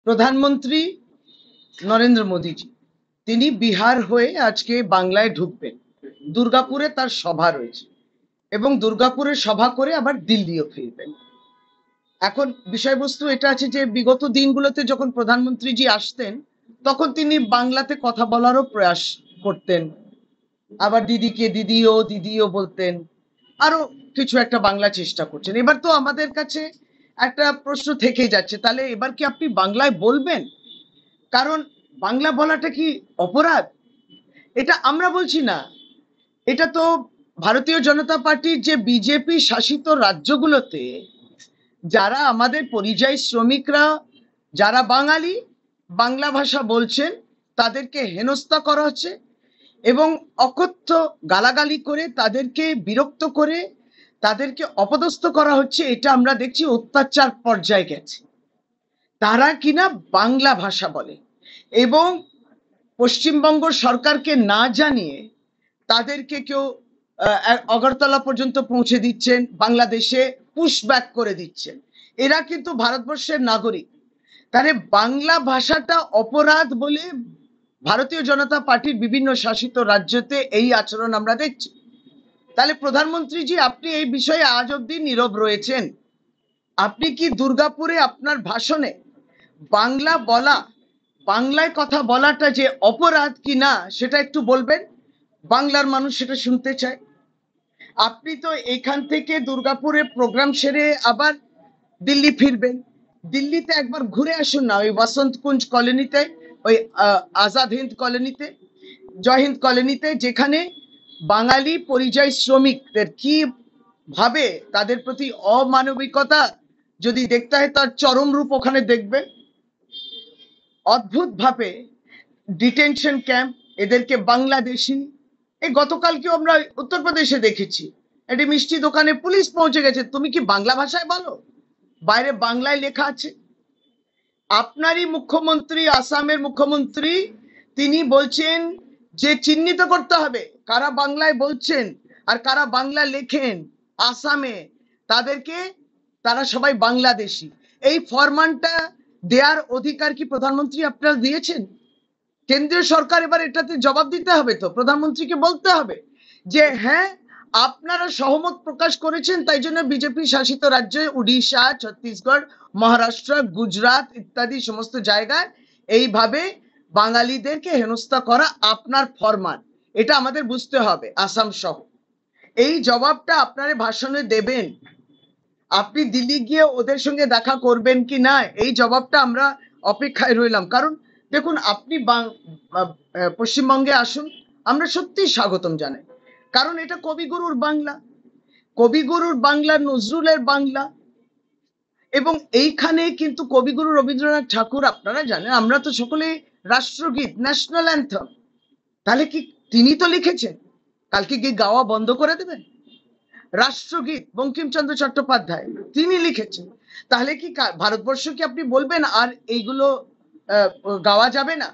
প্রধানমন্ত্রী নরেন্দ্র মোদীজি তিনি বিহার হয়ে আজকে বাংলায় ঢুকবেন। দুর্গাপুরে তার সভা রয়েছে এবং দুর্গাপুরে সভা করে আবার দিল্লিও ফিরবেন। এখন বিষয়বস্তু এটা আছে যে বিগত দিনগুলোতে যখন প্রধানমন্ত্রীজি আসতেন তখন তিনি বাংলাতে কথা বলারও প্রয়াস করতেন, আবার দিদিকে দিদিও দিদিও বলতেন, আরো কিছু একটা বাংলা চেষ্টা করছেন। এবার তো আমাদের কাছে একটা প্রশ্ন থেকেই যাচ্ছে, তাহলে এবার কি আপনি বাংলায় বলবেন? কারণ বাংলা বলাটা কি অপরাধ? এটা আমরা বলছি না, এটা তো ভারতীয় জনতা পার্টির যে বিজেপি শাসিত রাজ্যগুলোতে যারা আমাদের পরিযায়ী শ্রমিকরা, যারা বাঙালি বাংলা ভাষা বলছেন তাদেরকে হেনস্থা করা হচ্ছে এবং অকথ্য গালাগালি করে তাদেরকে বিরক্ত করে তাদেরকে অপদস্থ করা হচ্ছে। এটা আমরা দেখছি অত্যাচার পর্যায়ে গেছে। তারা কিনা বাংলা ভাষা বলে এবং পশ্চিমবঙ্গ সরকারকে না জানিয়ে তাদেরকে কেউ আগরতলা পর্যন্ত পৌঁছে দিচ্ছেন, বাংলাদেশে পুশব্যাক করে দিচ্ছেন। এরা কিন্তু ভারতবর্ষের নাগরিক। তাহলে বাংলা ভাষাটা অপরাধ বলে ভারতীয় জনতা পার্টির বিভিন্ন শাসিত রাজ্যতে এই আচরণ আমরা দেখছি। তাহলে প্রধানমন্ত্রীজি আপনি এই বিষয়ে আজ অব্দি নীরব রয়েছেন। আপনি কি দুর্গাপুরে আপনার ভাষণে বাংলা বলা, বাংলায় কথা বলাটা যে অপরাধ কি না সেটা একটু বলবেন? বাংলার মানুষ সেটা শুনতে চায়। আপনি তো এখান থেকে দুর্গাপুরে প্রোগ্রাম সেরে আবার দিল্লি ফিরবেন। দিল্লিতে একবার ঘুরে আসুন না, ওই বসন্ত কুঞ্জ কলোনিতে, ওই আজাদ হিন্দ কলোনিতে, জয় হিন্দ কলোনিতে, যেখানে বাঙালি পরিযায়ী শ্রমিকদের কি ভাবে তাদের প্রতি অমানবিকতা যদি দেখতে হয় তার চরম রূপ ওখানে দেখবে। অদ্ভুত ভাবে ডিটেনশন ক্যাম্প, এদেরকে বাংলাদেশি। এই গতকালকেও আমরা উত্তরপ্রদেশে দেখেছি একটি মিষ্টি দোকানে পুলিশ পৌঁছে গেছে, তুমি কি বাংলা ভাষায় বলো? বাইরে বাংলায় লেখা আছে। আপনারই মুখ্যমন্ত্রী, আসামের মুখ্যমন্ত্রী, তিনি বলছেন যে চিহ্নিত করতে হবে কারা বাংলায় বলছেন আর কারা বাংলা লেখেন আসামে, তাদেরকে, তারা সবাই বাংলাদেশি। এই ফরমানটা দেওয়ার অধিকার কি প্রধানমন্ত্রী আপনারা দিয়েছেন? কেন্দ্রীয় সরকার এবার এটাতে জবাব দিতে হবে। তো প্রধানমন্ত্রীকে বলতে হবে যে হ্যাঁ, আপনারা সহমত প্রকাশ করেছেন, তাই জন্য বিজেপি শাসিত রাজ্যে উড়িষ্যা, ছত্তিশগড়, মহারাষ্ট্র, গুজরাট ইত্যাদি সমস্ত জায়গায় এইভাবে বাঙালিদেরকে হেনস্থা করা আপনার ফরমান, এটা আমাদের বুঝতে হবে আসাম সহ। এই জবাবটা আপনারা ভাষণে দেবেন। আপনি দিল্লি গিয়ে ওদের সঙ্গে দেখা করবেন কি না এই জবাবটা আমরা অপেক্ষায় রইলাম। কারণ দেখুন, আপনি পশ্চিমবঙ্গে আসুন, আমরা সত্যি স্বাগতম জানাই। কারণ এটা কবিগুরুর বাংলা, কবিগুরুর বাংলা, নজরুলের বাংলা। এবং এইখানে কিন্তু কবিগুরু রবীন্দ্রনাথ ঠাকুর, আপনারা জানেন আমরা তো সকলে রাষ্ট্রগীত, ন্যাশনাল অ্যান্থম, তাহলে কি তিনি তো লিখেছেন, কালকে কি গাওয়া বন্ধ করে দেবেন? রাষ্ট্রগীত বঙ্কিমচন্দ্র চট্টোপাধ্যায় তিনি লিখেছেন, তাহলে কি ভারতবর্ষ কি আপনি বলবেন আর এইগুলো গাওয়া যাবে না?